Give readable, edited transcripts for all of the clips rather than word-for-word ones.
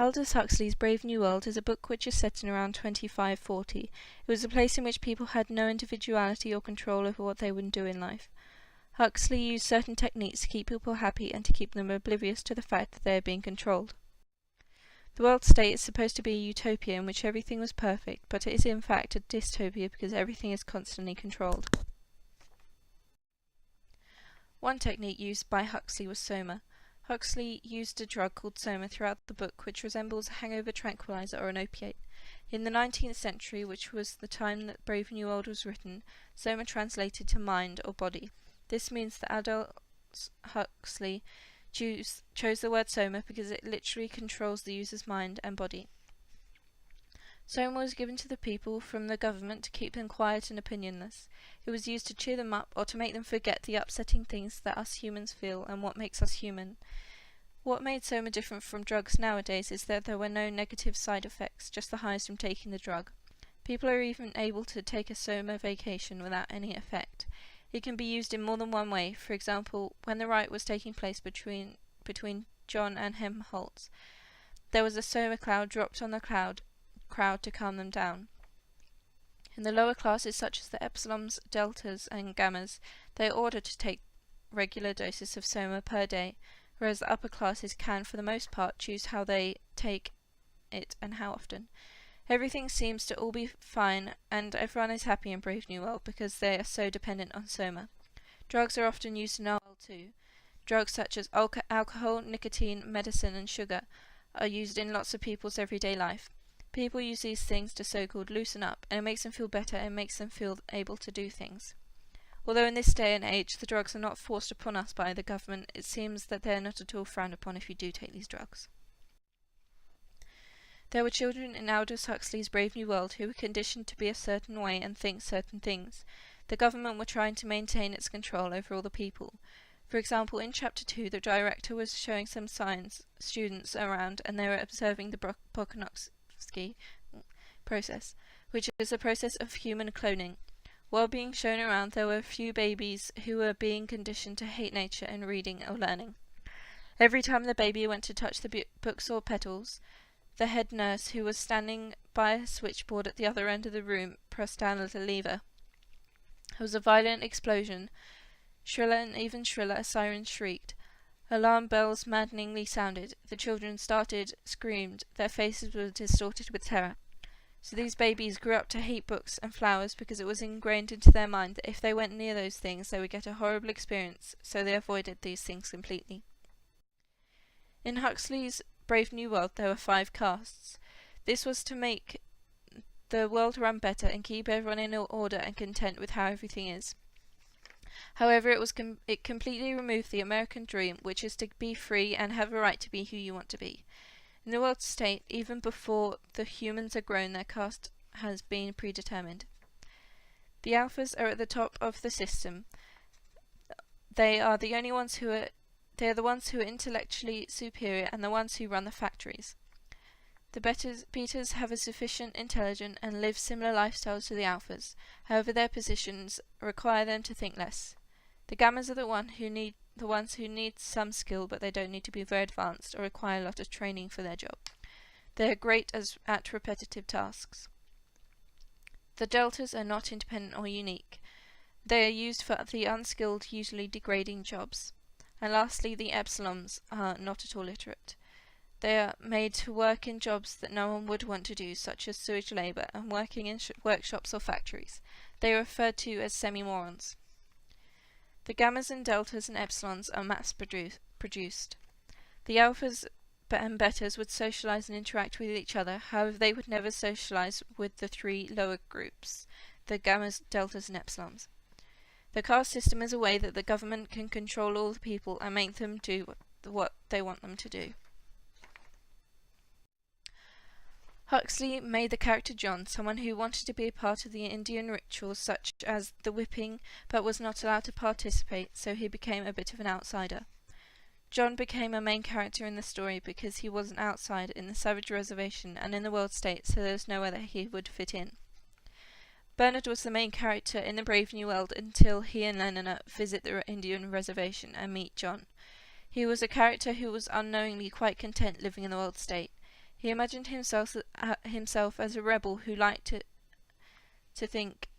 Aldous Huxley's Brave New World is a book which is set in around 2540. It was a place in which people had no individuality or control over what they would do in life. Huxley used certain techniques to keep people happy and to keep them oblivious to the fact that they are being controlled. The world state is supposed to be a utopia in which everything was perfect, but it is in fact a dystopia because everything is constantly controlled. One technique used by Huxley was soma. Huxley used a drug called soma throughout the book, which resembles a hangover tranquilizer or an opiate. In the 19th century, which was the time that Brave New World was written, soma translated to mind or body. This means that Aldous Huxley chose the word soma because it literally controls the user's mind and body. Soma was given to the people from the government to keep them quiet and opinionless. It was used to cheer them up or to make them forget the upsetting things that us humans feel and what makes us human. What made soma different from drugs nowadays is that there were no negative side effects, just the highs from taking the drug. People are even able to take a soma vacation without any effect. It can be used in more than one way. For example, when the riot was taking place between John and Helmholtz, there was a soma cloud dropped on the crowd to calm them down. In the lower classes, such as the epsilons, deltas, and gammas, they are ordered to take regular doses of soma per day, whereas the upper classes can, for the most part, choose how they take it and how often. Everything seems to all be fine, and everyone is happy in Brave New World because they are so dependent on soma. Drugs are often used in our world too. Drugs such as alcohol, nicotine, medicine, and sugar are used in lots of people's everyday life. People use these things to so-called loosen up, and it makes them feel better and makes them feel able to do things. Although in this day and age the drugs are not forced upon us by the government, it seems that they are not at all frowned upon if you do take these drugs. There were children in Aldous Huxley's Brave New World who were conditioned to be a certain way and think certain things. The government were trying to maintain its control over all the people. For example, in Chapter 2, the director was showing some science students around and they were observing the Bokanovsky process, which is a process of human cloning. While being shown around, there were a few babies who were being conditioned to hate nature and reading or learning. Every time the baby went to touch the books or petals, the head nurse, who was standing by a switchboard at the other end of the room, pressed down a little lever. There was a violent explosion. Shriller and even shriller, a siren shrieked. Alarm bells maddeningly sounded. The children screamed. Their faces were distorted with terror. So these babies grew up to hate books and flowers because it was ingrained into their mind that if they went near those things they would get a horrible experience, so they avoided these things completely. In Huxley's Brave New World there were 5 castes. This was to make the world run better and keep everyone in order and content with how everything is. However, it completely removed the American dream, which is to be free and have a right to be who you want to be. In the world state, even before the humans are grown, their caste has been predetermined. The alphas are at the top of the system. They are the ones who are intellectually superior and the ones who run the factories. The betas have a sufficient intelligence and live similar lifestyles to the alphas. However, their positions require them to think less. The gammas are the ones who need some skill, but they don't need to be very advanced or require a lot of training for their job. They are great at repetitive tasks. The deltas are not independent or unique. They are used for the unskilled, usually degrading jobs. And lastly, the epsilons are not at all literate. They are made to work in jobs that no one would want to do, such as sewage labour and working in workshops or factories. They are referred to as semi-morons. The gammas and deltas and epsilons are mass-produced. The alphas and betas would socialise and interact with each other, however they would never socialise with the 3 lower groups, the gammas, deltas and epsilons. The caste system is a way that the government can control all the people and make them do what they want them to do. Huxley made the character John someone who wanted to be a part of the Indian rituals such as the whipping but was not allowed to participate, so he became a bit of an outsider. John became a main character in the story because he was an outsider in the Savage Reservation and in the world state, so there was nowhere that he would fit in. Bernard was the main character in the Brave New World until he and Lenina visit the Indian reservation and meet John. He was a character who was unknowingly quite content living in the world state. He imagined himself as a rebel who liked to think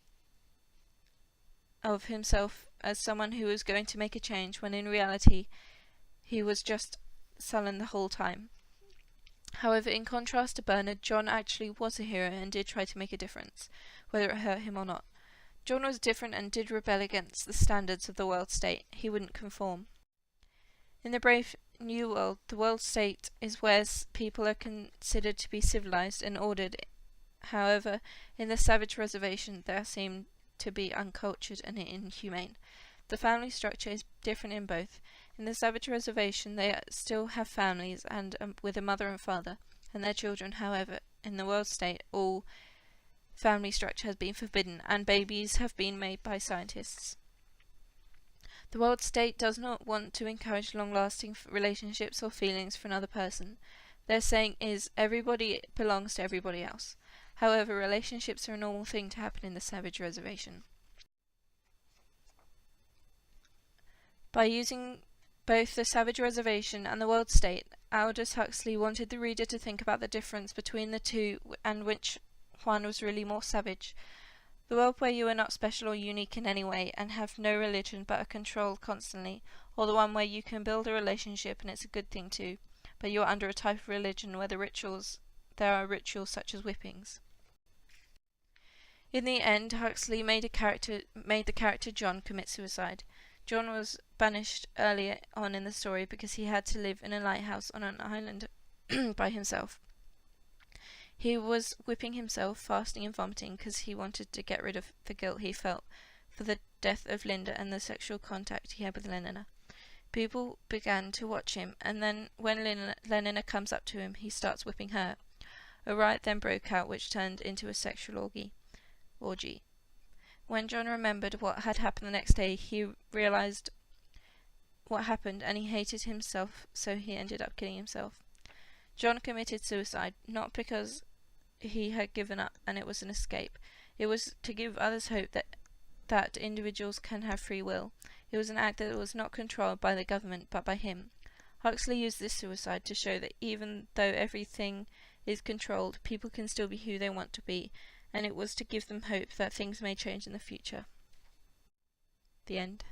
of himself as someone who was going to make a change, when in reality he was just sullen the whole time. However, in contrast to Bernard, John actually was a hero and did try to make a difference, whether it hurt him or not. John was different and did rebel against the standards of the world state. He wouldn't conform. In the Brave New World, the world state is where people are considered to be civilized and ordered. However, in the savage reservation, they are seen to be uncultured and inhumane. The family structure is different in both. In the savage reservation, they still have families and with a mother and father and their children. However, in the world state, all family structure has been forbidden, and babies have been made by scientists. The world state does not want to encourage long-lasting relationships or feelings for another person. Their saying is, everybody belongs to everybody else. However, relationships are a normal thing to happen in the savage reservation. By using both the savage reservation and the world state, Aldous Huxley wanted the reader to think about the difference between the two and which one was really more savage. The world where you are not special or unique in any way and have no religion but are controlled constantly, or the one where you can build a relationship and it's a good thing too, but you are under a type of religion where there are rituals such as whippings. In the end, Huxley made the character John commit suicide. John was banished earlier on in the story because he had to live in a lighthouse on an island by himself. He was whipping himself, fasting and vomiting, because he wanted to get rid of the guilt he felt for the death of Linda and the sexual contact he had with Lenina. People began to watch him, and then when Lenina comes up to him, he starts whipping her. A riot then broke out, which turned into a sexual orgy. When John remembered what had happened the next day, he realized what happened, and he hated himself, so he ended up killing himself. John committed suicide, not because he had given up and it was an escape. It was to give others hope that individuals can have free will. It was an act that was not controlled by the government but by him. Huxley used this suicide to show that even though everything is controlled, people can still be who they want to be, and it was to give them hope that things may change in the future. The end.